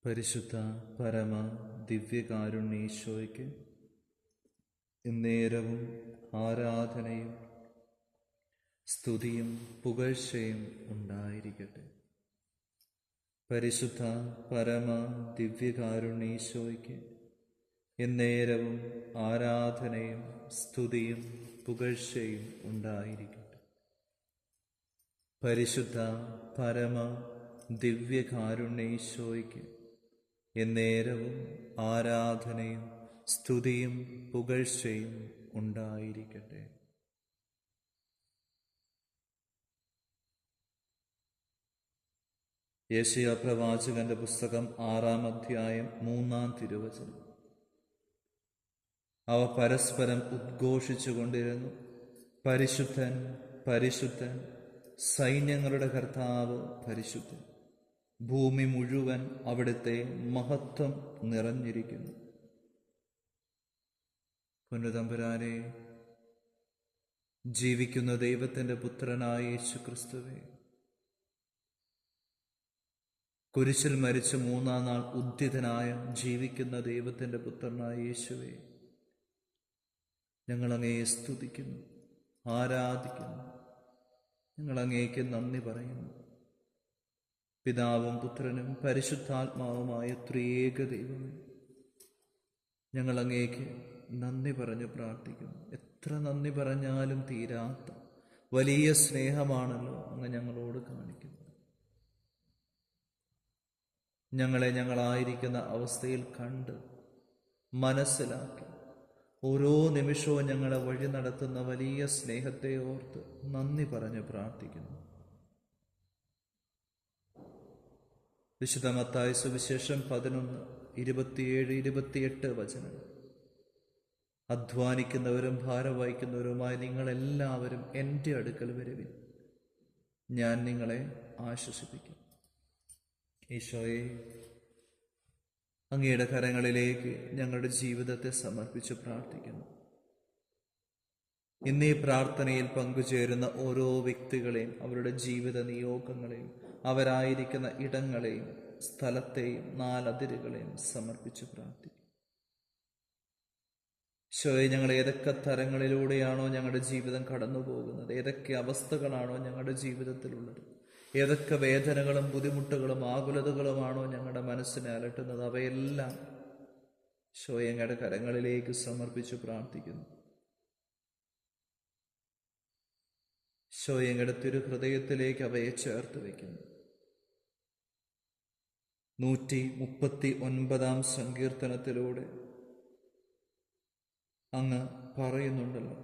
പരിശുദ്ധ പരമ ദിവ്യകാരുണ്യേശോയ്ക്ക് എന്നേരവും ആരാധനയും സ്തുതിയും പുകഴ്ചയും ഉണ്ടായിരിക്കട്ടെ. പരിശുദ്ധ പരമ ദിവ്യകാരുണ്യേശോയ്ക്ക് എന്നേരവും ആരാധനയും സ്തുതിയും പുകഴ്ചയും ഉണ്ടായിരിക്കട്ടെ. പരിശുദ്ധ പരമ ദിവ്യകാരുണ്യേശോയ്ക്ക് എന്നേരവും ആരാധനയും സ്തുതിയും പുകഴ്ചയും ഉണ്ടായിരിക്കട്ടെ. യെശയ്യാ പ്രവാചകന്റെ പുസ്തകം 6-ാം അധ്യായം 3-ാം തിരുവചനം. അവ പരസ്പരം ഉദ്ഘോഷിച്ചുകൊണ്ടിരുന്നു, പരിശുദ്ധൻ പരിശുദ്ധൻ, സൈന്യങ്ങളുടെ കർത്താവ് പരിശുദ്ധൻ, ഭൂമി മുഴുവൻ അവിടുത്തെ മഹത്വം നിറഞ്ഞിരിക്കുന്നു. പൊന്നുതമ്പുരാനെ, ജീവിക്കുന്ന ദൈവത്തിന്റെ പുത്രനായ യേശുക്രിസ്തുവേ, കുരിശിൽ മരിച്ച് 3-ാം നാൾ ഉദ്ധിതനായ ജീവിക്കുന്ന ദൈവത്തിന്റെ പുത്രനായ യേശുവേ, ഞങ്ങൾ അങ്ങയെ സ്തുതിക്കുന്നു, ആരാധിക്കുന്നു. ഞങ്ങൾ അങ്ങേക്ക് നന്ദി പറയുന്നു. പിതാവും പുത്രനും പരിശുദ്ധാത്മാവുമായ ത്രിയേക ദൈവമേ, ഞങ്ങൾ അങ്ങേക്ക് നന്ദി പറഞ്ഞു പ്രാർത്ഥിക്കുന്നു. എത്ര നന്ദി പറഞ്ഞാലും തീരാത്ത വലിയ സ്നേഹമാണല്ലോ അങ്ങ് ഞങ്ങളോട് കാണിക്കുന്നത്. ഞങ്ങളെ ഞങ്ങളായിരിക്കുന്ന അവസ്ഥയിൽ കണ്ട് മനസ്സിലാക്കി ഓരോ നിമിഷവും ഞങ്ങളെ വഴി നടത്തുന്ന വലിയ സ്നേഹത്തെ ഓർത്ത് നന്ദി പറഞ്ഞു പ്രാർത്ഥിക്കുന്നു. വിശുദ്ധ മത്തായി സുവിശേഷം 11:27-28 വചനങ്ങൾ. അധ്വാനിക്കുന്നവരും ഭാരം വഹിക്കുന്നവരുമായി നിങ്ങളെല്ലാവരും എൻ്റെ അടുക്കൽ വരുവിൻ, ഞാൻ നിങ്ങളെ ആശ്വസിപ്പിക്കും. ഈശോയെ, അങ്ങയുടെ കരങ്ങളിലേക്ക് ഞങ്ങളുടെ ജീവിതത്തെ സമർപ്പിച്ച് പ്രാർത്ഥിക്കുന്നു. ഇന്നീ പ്രാർത്ഥനയിൽ പങ്കുചേരുന്ന ഓരോ വ്യക്തികളെയും, അവരുടെ ജീവിത നിയോഗങ്ങളെയും, അവരായിരിക്കുന്ന ഇടങ്ങളെയും സ്ഥലത്തെയും 4 അതിരുകളെയും സമർപ്പിച്ച് പ്രാർത്ഥിക്കും. ഈശോയെ, ഞങ്ങൾ ഏതൊക്കെ തരങ്ങളിലൂടെയാണോ ഞങ്ങളുടെ ജീവിതം കടന്നു പോകുന്നത്, ഏതൊക്കെ അവസ്ഥകളാണോ ഞങ്ങളുടെ ജീവിതത്തിലുള്ളത്, ഏതൊക്കെ വേദനകളും ബുദ്ധിമുട്ടുകളും ആകുലതകളുമാണോ ഞങ്ങളുടെ മനസ്സിനെ അലട്ടുന്നത്, അവയെല്ലാം ഈശോയെ അങ്ങയുടെ കരങ്ങളിലേക്ക് സമർപ്പിച്ച് പ്രാർത്ഥിക്കുന്നു. ഈശോയെ അങ്ങയുടെ തിരുഹൃദയത്തിലേക്ക് അവയെ ചേർത്ത് വയ്ക്കുന്നു. 139-ാം സങ്കീർത്തനത്തിലൂടെ അങ്ങ് പറയുന്നുണ്ടല്ലോ,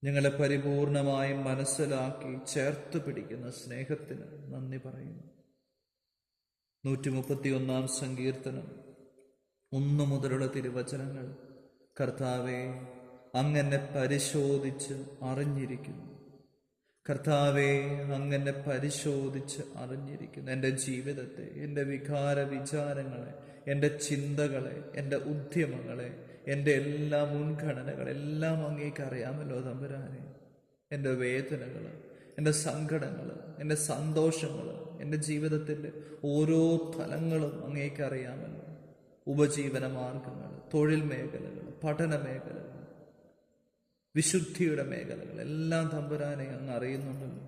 ഞങ്ങളെ പരിപൂർണമായും മനസ്സിലാക്കി ചേർത്ത് പിടിക്കുന്ന സ്നേഹത്തിന് നന്ദി പറയുന്നു. 131-ാം സങ്കീർത്തനം 1 മുതലുള്ള തിരുവചനങ്ങൾ. കർത്താവേ, അങ്ങെന്നെ പരിശോധിച്ച് അറിഞ്ഞിരിക്കുന്നു. കർത്താവേ, അങ്ങെന്നെ പരിശോധിച്ച് അറിഞ്ഞിരിക്കുന്നു. എൻ്റെ ജീവിതത്തെ, എൻ്റെ വികാര വിചാരങ്ങളെ, എൻ്റെ ചിന്തകളെ, എൻ്റെ ഉദ്യമങ്ങളെ, എൻ്റെ എല്ലാ മുൻഗണനകളെല്ലാം അങ്ങേക്ക് അറിയാമല്ലോ തമ്പുരാനെ. എൻ്റെ വേദനകൾ, എൻ്റെ സങ്കടങ്ങൾ, എൻ്റെ സന്തോഷങ്ങൾ, എൻ്റെ ജീവിതത്തിൻ്റെ ഓരോ തലങ്ങളും അങ്ങേക്ക് അറിയാമല്ലോ. ഉപജീവന മാർഗങ്ങൾ, തൊഴിൽ മേഖലകൾ, പഠന മേഖലകൾ, വിശുദ്ധിയുടെ മേഖലകൾ എല്ലാം തമ്പുരാനെ അങ്ങ് അറിയുന്നുണ്ടല്ലോ.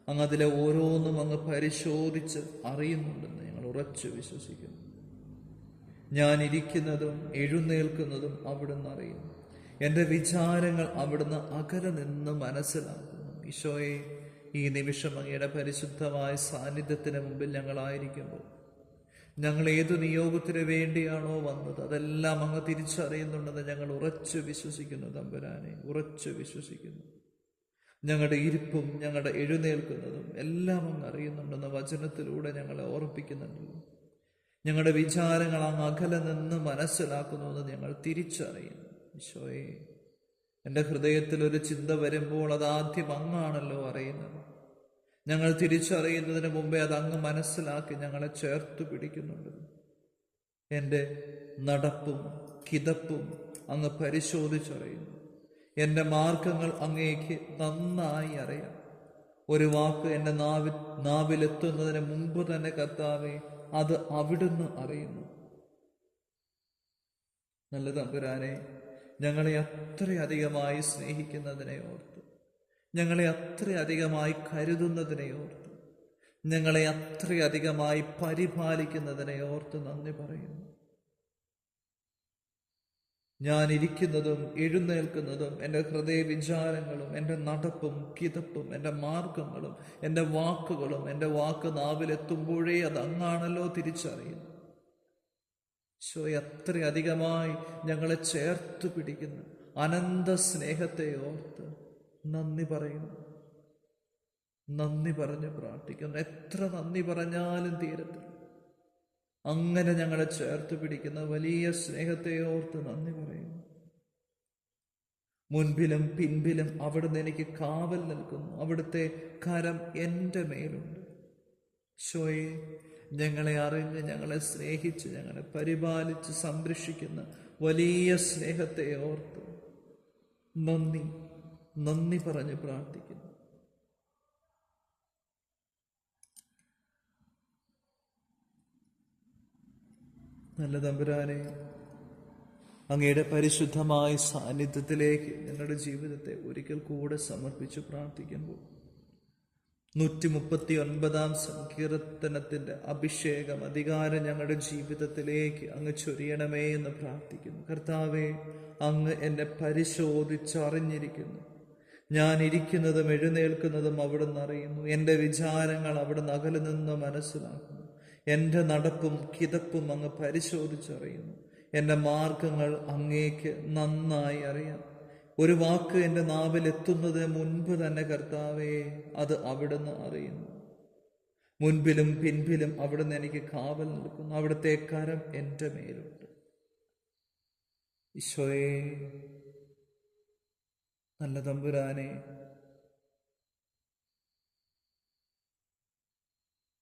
അങ്ങ് അതിലെ ഓരോന്നും അങ്ങ് പരിശോധിച്ച് അറിയുന്നുണ്ടെന്ന് ഞങ്ങൾ ഉറച്ചു വിശ്വസിക്കുന്നു. ഞാൻ ഇരിക്കുന്നതും എഴുന്നേൽക്കുന്നതും അവിടുന്ന് അറിയുന്നു. എൻ്റെ വിചാരങ്ങൾ അവിടുന്ന് അകലെ നിന്ന് മനസ്സിലാക്കുന്നു. ഈശോയെ, ഈ നിമിഷം അങ്ങയുടെ പരിശുദ്ധമായ സാന്നിധ്യത്തിന് മുമ്പിൽ ഞങ്ങളായിരിക്കുമ്പോൾ ഞങ്ങൾ ഏതു നിയോഗത്തിന് വേണ്ടിയാണോ വന്നത്, അതെല്ലാം അങ്ങ് തിരിച്ചറിയുന്നുണ്ടെന്ന് ഞങ്ങൾ ഉറച്ചു വിശ്വസിക്കുന്നു തമ്പുരാനെ, ഉറച്ചു വിശ്വസിക്കുന്നു. ഞങ്ങളുടെ ഇരിപ്പും ഞങ്ങളുടെ എഴുന്നേൽക്കുന്നതും എല്ലാം അങ്ങ് അറിയുന്നുണ്ടെന്ന് വചനത്തിലൂടെ ഞങ്ങളെ ഓർപ്പിക്കുന്നുണ്ടല്ലോ. ഞങ്ങളുടെ വിചാരങ്ങൾ അങ്ങ് അകലെ നിന്ന് മനസ്സിലാക്കുന്നുവെന്ന് ഞങ്ങൾ തിരിച്ചറിയുന്നു. ഈശോയെ, എൻ്റെ ഹൃദയത്തിൽ ഒരു ചിന്ത വരുമ്പോൾ അതാദ്യം അങ്ങാണല്ലോ അറിയുന്നത്. ഞങ്ങൾ തിരിച്ചറിയുന്നതിന് മുമ്പേ അത് അങ്ങ് മനസ്സിലാക്കി ഞങ്ങളെ ചേർത്ത് പിടിക്കുന്നുണ്ട്. എൻ്റെ നടപ്പും കിതപ്പും അങ്ങ് പരിശോധിച്ചറിയുന്നു. എൻ്റെ മാർഗങ്ങൾ അങ്ങേക്ക് നന്നായി അറിയാം. ഒരു വാക്ക് എൻ്റെ നാവിലെത്തുന്നതിന് മുമ്പ് തന്നെ കർത്താവേ അത് അവിടുന്ന് അറിയുന്നു. നല്ല തമ്പുരാനെ, ഞങ്ങളെ അത്രയധികമായി സ്നേഹിക്കുന്നതിനെ ഓർത്ത്, ഞങ്ങളെ അത്രയധികമായി കരുതുന്നതിനെ ഓർത്ത്, ഞങ്ങളെ അത്രയധികമായി പരിപാലിക്കുന്നതിനെ ഓർത്ത് നന്ദി പറയുന്നു. ഞാൻ ഇരിക്കുന്നതും എഴുന്നേൽക്കുന്നതും എൻ്റെ ഹൃദയ വിചാരങ്ങളും എൻ്റെ നടപ്പും കിതപ്പും എൻ്റെ മാർഗങ്ങളും എൻ്റെ വാക്കുകളും എൻ്റെ വാക്ക് നാവിലെത്തുമ്പോഴേ അത് അങ്ങാണല്ലോ തിരിച്ചറിയുന്നു. അത്രയധികമായി ഞങ്ങളെ ചേർത്ത് പിടിക്കുന്ന അനന്ത സ്നേഹത്തെ ഓർത്ത് നന്ദി പറയുന്നു. നന്ദി പറഞ്ഞ് പ്രാർത്ഥിക്കുന്നു. എത്ര നന്ദി പറഞ്ഞാലും തീരത്തില്ല. അങ്ങനെ ഞങ്ങളെ ചേർത്ത് പിടിക്കുന്ന വലിയ സ്നേഹത്തെ ഓർത്ത് നന്ദി പറയുന്നു. മുൻപിലും പിൻപിലും അവിടുന്ന് എനിക്ക് കാവൽ നിൽക്കുന്നു. അവിടുത്തെ കരം എൻ്റെ മേലുണ്ട്. ഈശോയെ, ഞങ്ങളെ അറിഞ്ഞ്, ഞങ്ങളെ സ്നേഹിച്ച്, ഞങ്ങളെ പരിപാലിച്ച് സംരക്ഷിക്കുന്ന വലിയ സ്നേഹത്തെ ഓർത്ത് നന്ദി നന്ദി പറഞ്ഞ് പ്രാർത്ഥിക്കുന്നു. നല്ല തമ്പുരാനെ, അങ്ങയുടെ പരിശുദ്ധമായ സാന്നിധ്യത്തിലേക്ക് ഞങ്ങളുടെ ജീവിതത്തെ ഒരിക്കൽ കൂടെ സമർപ്പിച്ച് പ്രാർത്ഥിക്കുമ്പോൾ 139 സങ്കീർത്തനത്തിൻ്റെ അഭിഷേകം, അധികാരം ഞങ്ങളുടെ ജീവിതത്തിലേക്ക് അങ്ങ് ചൊരിയണമേ എന്ന് പ്രാർത്ഥിക്കുന്നു. കർത്താവേ, അങ്ങ് എന്നെ പരിശോധിച്ചറിഞ്ഞിരിക്കുന്നു. ഞാൻ ഇരിക്കുന്നതും എഴുന്നേൽക്കുന്നതും അവിടുന്ന് അറിയുന്നു. എൻ്റെ വിചാരങ്ങൾ അവിടുന്ന് അകലെ നിന്ന് മനസ്സിലാക്കുന്നു. എൻ്റെ നടപ്പും കിതപ്പും അങ്ങ് പരിശോധിച്ചറിയുന്നു. എൻ്റെ മാർഗങ്ങൾ അങ്ങേക്ക് നന്നായി അറിയാം. ഒരു വാക്ക് എൻ്റെ നാവിൽ എത്തുന്നതിന് മുൻപ് തന്നെ കർത്താവേ, അത് അവിടുന്ന് അറിയുന്നു. മുൻപിലും പിൻപിലും അവിടുന്ന് എനിക്ക് കാവൽ നിൽക്കുന്നു. അവിടുത്തെ കരം എൻ്റെ മേലുണ്ട്. ഈശോയെ, നല്ല തമ്പുരാനെ,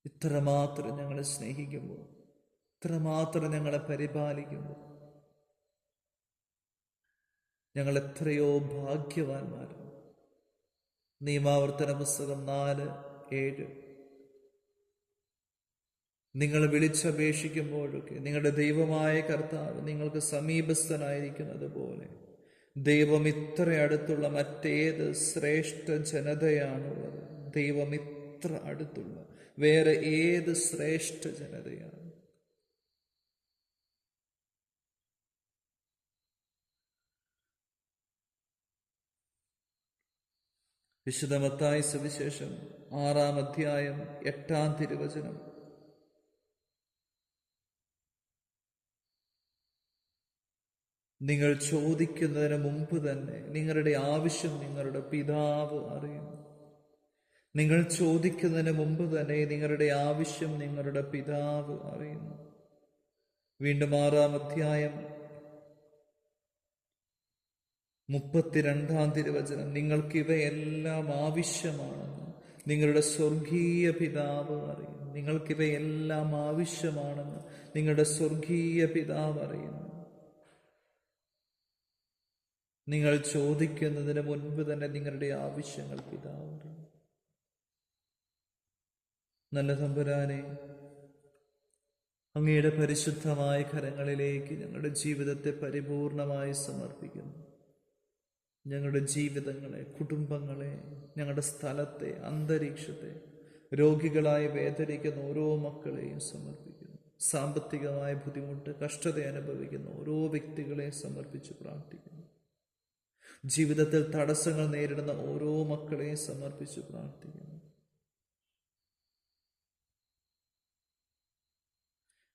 ഇത്രമാത്രം ഞങ്ങളെ സ്നേഹിക്കുമ്പോൾ, ഇത്രമാത്രം ഞങ്ങളെ പരിപാലിക്കുമ്പോൾ ഞങ്ങൾ എത്രയോ ഭാഗ്യവാന്മാരാണ്. നിയമാവർത്തന പുസ്തകം 4:7 നിങ്ങൾ വിളിച്ചപേക്ഷിക്കുമ്പോഴൊക്കെ നിങ്ങളുടെ ദൈവമായ കർത്താവ് നിങ്ങൾക്ക് സമീപസ്ഥനായിരിക്കുന്നത് പോലെ ദൈവം ഇത്ര അടുത്തുള്ള മറ്റേത് ശ്രേഷ്ഠ ജനതയാണുള്ളത്? ദൈവം ഇത്ര അടുത്തുള്ള വേറെ ഏത് ശ്രേഷ്ഠ ജനതയാണ്? വിശുദ്ധ മത്തായി സുവിശേഷം 6-ാം അധ്യായം 8-ാം തിരുവചനം. നിങ്ങൾ ചോദിക്കുന്നതിന് മുമ്പ് തന്നെ നിങ്ങളുടെ ആവശ്യം നിങ്ങളുടെ പിതാവ് അറിയുന്നു. നിങ്ങൾ ചോദിക്കുന്നതിന് മുമ്പ് തന്നെ നിങ്ങളുടെ ആവശ്യം നിങ്ങളുടെ പിതാവ് അറിയുന്നു. വീണ്ടും 6-ാം അധ്യായം 32-ാം തിരുവചനം. നിങ്ങൾക്കിവയെല്ലാം ആവശ്യമാണെന്ന് നിങ്ങളുടെ സ്വർഗീയ പിതാവ് അറിയുന്നു. നിങ്ങൾക്കിവയെല്ലാം ആവശ്യമാണെന്ന് നിങ്ങളുടെ സ്വർഗീയ പിതാവ് അറിയുന്നു. നിങ്ങൾ ചോദിക്കുന്നതിന് മുൻപ് തന്നെ നിങ്ങളുടെ ആവശ്യങ്ങൾ പിതാവ് അറിയുന്നു. നല്ല തമ്പുരാനെ, അങ്ങയുടെ പരിശുദ്ധമായ കരങ്ങളിലേക്ക് ഞങ്ങളുടെ ജീവിതത്തെ പരിപൂർണമായി സമർപ്പിക്കുന്നു. ഞങ്ങളുടെ ജീവിതങ്ങളെ, കുടുംബങ്ങളെ, ഞങ്ങളുടെ സ്ഥലത്തെ, അന്തരീക്ഷത്തെ, രോഗികളായി വേദനിക്കുന്ന ഓരോ മക്കളെയും സമർപ്പിക്കുന്നു. സാമ്പത്തികമായ ബുദ്ധിമുട്ട്, കഷ്ടത അനുഭവിക്കുന്ന ഓരോ വ്യക്തികളെയും സമർപ്പിച്ച് പ്രാർത്ഥിക്കുന്നു. ജീവിതത്തിൽ തടസ്സങ്ങൾ നേരിടുന്ന ഓരോ മക്കളെയും സമർപ്പിച്ച് പ്രാർത്ഥിക്കുന്നു.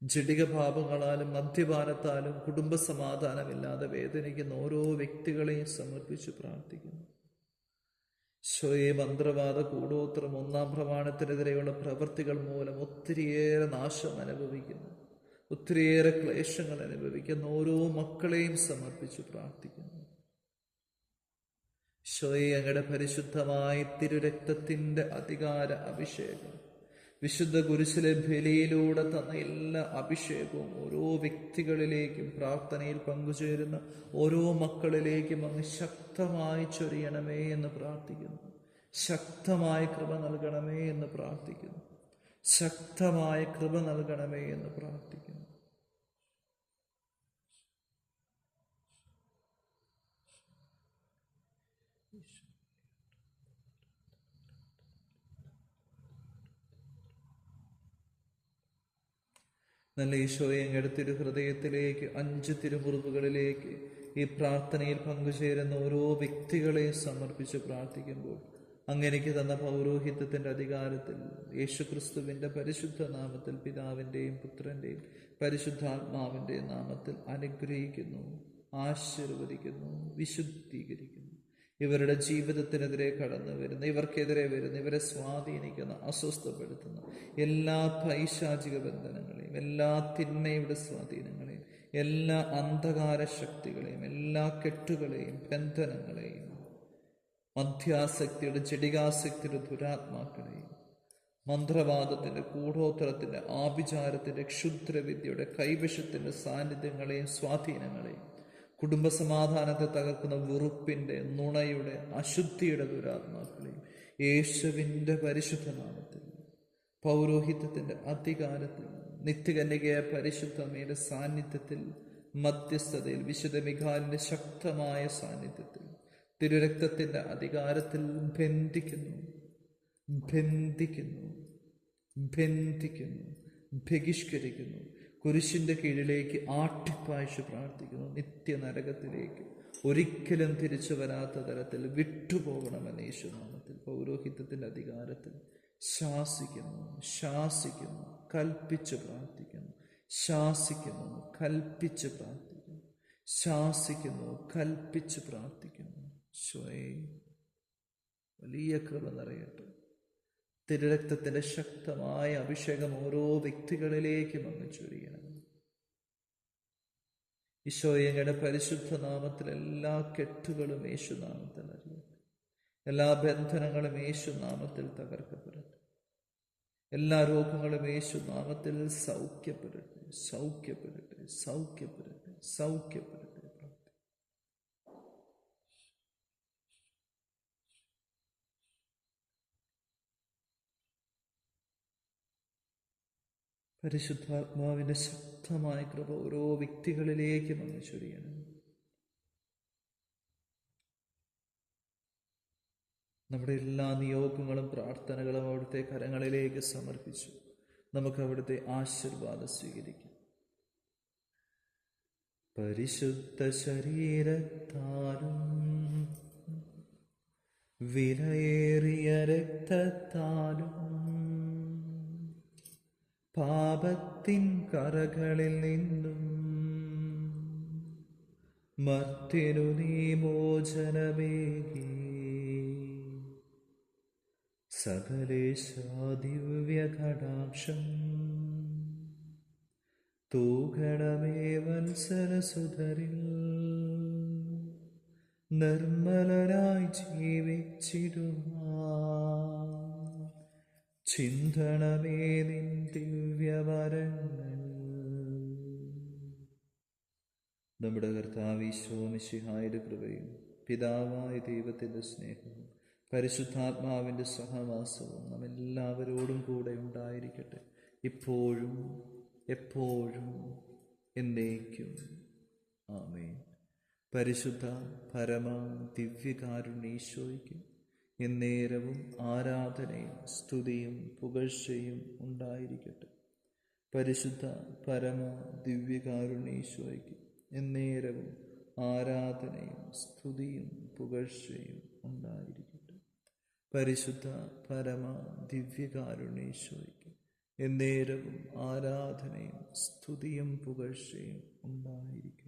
ജഡിക പാപങ്ങളാലും മദ്യപാനത്താലും കുടുംബ സമാധാനമില്ലാതെ വേദനിക്കുന്ന ഓരോ വ്യക്തികളെയും സമർപ്പിച്ച് പ്രാർത്ഥിക്കുന്നു. ഈശോയെ, മന്ത്രവാദ കൂടോത്രം 1-ാം പ്രമാണത്തിനെതിരെയുള്ള പ്രവൃത്തികൾ മൂലം ഒത്തിരിയേറെ നാശം അനുഭവിക്കുന്നു, ഒത്തിരിയേറെ ക്ലേശങ്ങൾ അനുഭവിക്കുന്ന ഓരോ മക്കളെയും സമർപ്പിച്ച് പ്രാർത്ഥിക്കുന്നു. ഈശോയെ, അങ്ങയുടെ പരിശുദ്ധമായ തിരുരക്തത്തിൻ്റെ അധികാര അഭിഷേകം, വിശുദ്ധ കുരിശിലെ ബലിയിലൂടെ തന്ന എല്ലാ അഭിഷേകവും ഓരോ വ്യക്തികളിലേക്കും, പ്രാർത്ഥനയിൽ പങ്കുചേരുന്ന ഓരോ മക്കളിലേക്കും അങ്ങ് ശക്തമായി ചൊരിയണമേ എന്ന് പ്രാർത്ഥിക്കുന്നു. ശക്തമായ കൃപ നൽകണമേ എന്ന് പ്രാർത്ഥിക്കുന്നു. ശക്തമായ കൃപ നൽകണമേ എന്ന് പ്രാർത്ഥിക്കുന്നു. നല്ല ഈശോയെ, അങ്ങയുടെ തിരുഹൃദയത്തിലേക്ക് 5 തിരുമുറിവുകളിലേക്ക് ഈ പ്രാർത്ഥനയിൽ പങ്കുചേരുന്ന ഓരോ വ്യക്തികളെ സമർപ്പിച്ച് പ്രാർത്ഥിക്കുമ്പോൾ അങ്ങനെക്ക് തന്ന പൗരോഹിത്യത്തിന്റെ അധികാരത്തിൽ യേശുക്രിസ്തുവിന്റെ പരിശുദ്ധ നാമത്തിൽ പിതാവിൻ്റെയും പുത്രൻ്റെയും പരിശുദ്ധാത്മാവിൻ്റെയും നാമത്തിൽ അനുഗ്രഹിക്കുന്നു, ആശീർവദിക്കുന്നു, വിശുദ്ധീകരിക്കുന്നു. ഇവരുടെ ജീവിതത്തിനെതിരെ കടന്നു വരുന്ന, ഇവർക്കെതിരെ വരുന്ന, ഇവരെ സ്വാധീനിക്കുന്ന, അസ്വസ്ഥപ്പെടുത്തുന്ന എല്ലാ പൈശാചിക ബന്ധനങ്ങളെയും, എല്ലാ തിന്മയുടെ സ്വാധീനങ്ങളെയും, എല്ലാ അന്ധകാര ശക്തികളെയും, എല്ലാ കെട്ടുകളെയും, ബന്ധനങ്ങളെയും, മധ്യാസക്തിയുടെ, ജഡികാസക്തിയുടെ ദുരാത്മാക്കളെയും, മന്ത്രവാദത്തിന്റെ, കൂടോത്രത്തിന്റെ, ആഭിചാരത്തിന്റെ, ക്ഷുദ്രവിദ്യയുടെ, കൈവശത്തിന്റെ സാന്നിധ്യങ്ങളെയും സ്വാധീനങ്ങളെയും, കുടുംബസമാധാനത്തെ തകർക്കുന്ന വെറുപ്പിന്റെ, നുണയുടെ, അശുദ്ധിയുടെ ദുരാത്മാക്കളെയും യേശുവിൻ്റെ പരിശുദ്ധ നാമത്തിൽ, പൗരോഹിത്യത്തിന്റെ അധികാരത്തിൽ, നിത്യകന്യകയായ പരിശുദ്ധമ്മയുടെ സാന്നിധ്യത്തിൽ, മധ്യസ്ഥതയിൽ, വിശുദ്ധ മിഖായിലിന്റെ ശക്തമായ സാന്നിധ്യത്തിൽ, തിരുരക്തത്തിന്റെ അധികാരത്തിൽ ബന്ധിക്കുന്നു, ബന്ധിക്കുന്നു, ബന്ധിക്കുന്നു, ബഹിഷ്കരിക്കുന്നു. കുരിശിന്റെ കീഴിലേക്ക് ആട്ടിപ്പായിച്ച് പ്രാർത്ഥിക്കുന്നു. നിത്യനരകത്തിലേക്ക് ഒരിക്കലും തിരിച്ചു വരാത്ത തരത്തിൽ വിട്ടുപോകണമെന്ന് യേശുനാമത്തിൽ, പൗരോഹിത്യത്തിന്റെ അധികാരത്തിൽ ശാസിക്കുന്നു, ശാസിക്കുന്നു, കൽപ്പിച്ച് പ്രാർത്ഥിക്കുന്നു, ശാസിക്കുന്നു, കൽപ്പിച്ച് പ്രാർത്ഥിക്കുന്നു, ശാസിക്കുന്നു, കൽപ്പിച്ച് പ്രാർത്ഥിക്കുന്നു. സ്വയം വലിയ കൃപ നിറയട്ടെ. തിരുരക്തത്തിന്റെ ശക്തമായ അഭിഷേകം ഓരോ വ്യക്തികളിലേക്കും അങ്ങ് ചൊരിയണം. ഈശോയെ, അങ്ങയുടെ പരിശുദ്ധ നാമത്തിൽ എല്ലാ കെട്ടുകളും യേശുനാമത്തിൽ അറിയട്ടെ. എല്ലാ ബന്ധനങ്ങളും യേശുനാമത്തിൽ തകർക്കപ്പെടട്ടെ. എല്ലാ രോഗങ്ങളും യേശുനാമത്തിൽ സൗഖ്യപ്പെടട്ടെ, സൗഖ്യപ്പെടട്ടെ, സൗഖ്യപ്പെടട്ടെ, സൗഖ്യപ്പെടട്ടെ. പരിശുദ്ധാത്മാവിന്റെ ശക്തമായ കൃപ ഓരോ വ്യക്തികളിലേക്കും അങ്ങ് ചൊരിയണം. നമ്മുടെ എല്ലാ നിയോഗങ്ങളും പ്രാർത്ഥനകളും അവിടുത്തെ കരങ്ങളിലേക്ക് സമർപ്പിച്ചു നമുക്ക് അവിടുത്തെ ആശീർവാദം സ്വീകരിക്കാം. പരിശുദ്ധ ശരീരത്താലും വിലയേറിയ രക്തത്താലും പാപത്തിൻ കറകളിൽ നിന്നും മർത്യനു നീ മോചനമേകി സകലേശാദിവ്യകടാക്ഷം തൂകണമേ വത്സരസുധരിൽ നിർമ്മലരായി ജീവിച്ചിടുവാൻ ചിന്തണമേ നിൻ ദിവ്യവരങ്ങൾ. നമ്മുടെ കർത്താവ് ഈശോ മിശിഹായുടെ കൃപയും പിതാവായ ദൈവത്തിന്റെ സ്നേഹവും പരിശുദ്ധാത്മാവിന്റെ സഹവാസവും നമ്മെല്ലാവരോടും കൂടെ ഉണ്ടായിരിക്കട്ടെ, ഇപ്പോഴും എപ്പോഴും എന്നേക്കും. ആമേൻ. പരിശുദ്ധ പരമ ദിവ്യകാരുണ്യേശോയ്ക്ക് എന്നേരവും ആരാധനയും സ്തുതിയും പുകഴ്ചയും ഉണ്ടായിരിക്കട്ടെ. പരിശുദ്ധ പരമ ദിവ്യകാരുണ്യേശോയ്ക്ക് എന്നേരവും ആരാധനയും സ്തുതിയും പുകഴ്ചയും ഉണ്ടായിരിക്കട്ടെ. പരിശുദ്ധ പരമ ദിവ്യകാരുണ്യേശോയ്ക്ക് എന്നേരവും ആരാധനയും സ്തുതിയും പുകഴ്ചയും ഉണ്ടായിരിക്കട്ടെ.